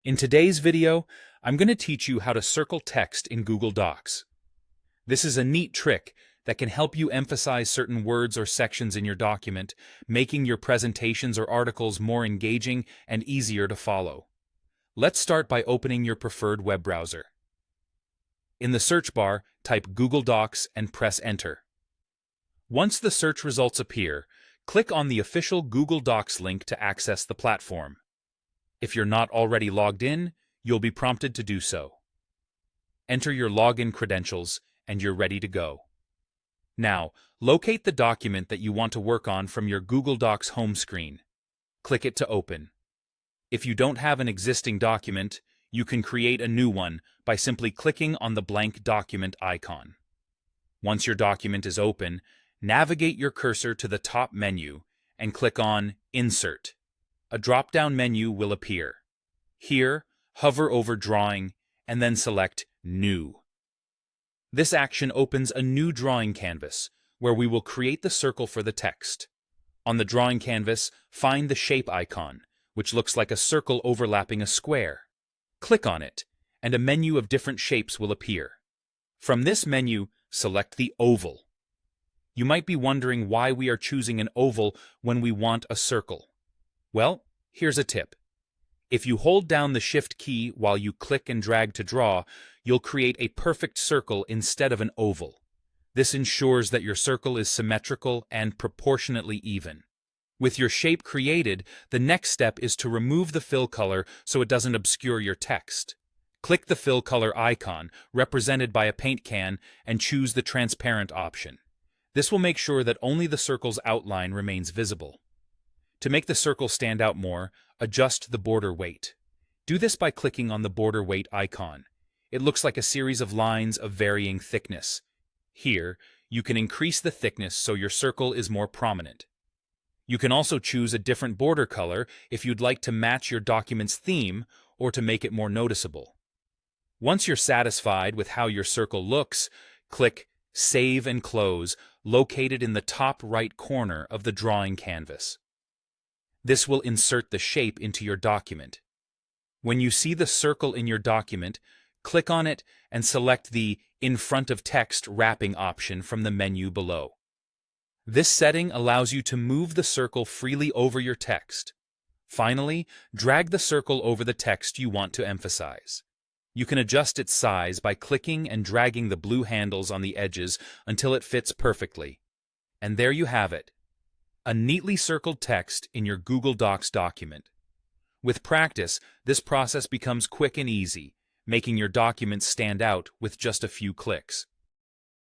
In today's video, I'm going to teach you how to circle text in Google Docs. This is a neat trick that can help you emphasize certain words or sections in your document, making your presentations or articles more engaging and easier to follow. Let's start by opening your preferred web browser. In the search bar, type Google Docs and press Enter. Once the search results appear, click on the official Google Docs link to access the platform. If you're not already logged in, you'll be prompted to do so. Enter your login credentials, and you're ready to go. Now, locate the document that you want to work on from your Google Docs home screen. Click it to open. If you don't have an existing document, you can create a new one by simply clicking on the blank document icon. Once your document is open, navigate your cursor to the top menu and click on Insert. A drop-down menu will appear. Here, hover over Drawing and then select New. This action opens a new drawing canvas where we will create the circle for the text. On the drawing canvas, find the shape icon, which looks like a circle overlapping a square. Click on it, and a menu of different shapes will appear. From this menu, select the oval. You might be wondering why we are choosing an oval when we want a circle. Well, here's a tip. If you hold down the Shift key while you click and drag to draw, you'll create a perfect circle instead of an oval. This ensures that your circle is symmetrical and proportionately even. With your shape created, the next step is to remove the fill color so it doesn't obscure your text. Click the fill color icon, represented by a paint can, and choose the transparent option. This will make sure that only the circle's outline remains visible. To make the circle stand out more, adjust the border weight. Do this by clicking on the border weight icon. It looks like a series of lines of varying thickness. Here, you can increase the thickness so your circle is more prominent. You can also choose a different border color if you'd like to match your document's theme or to make it more noticeable. Once you're satisfied with how your circle looks, click Save and Close, located in the top right corner of the drawing canvas. This will insert the shape into your document. When you see the circle in your document, click on it and select the In Front of Text wrapping option from the menu below. This setting allows you to move the circle freely over your text. Finally, drag the circle over the text you want to emphasize. You can adjust its size by clicking and dragging the blue handles on the edges until it fits perfectly. And there you have it. A neatly circled text in your Google Docs document. With practice, this process becomes quick and easy, making your documents stand out with just a few clicks.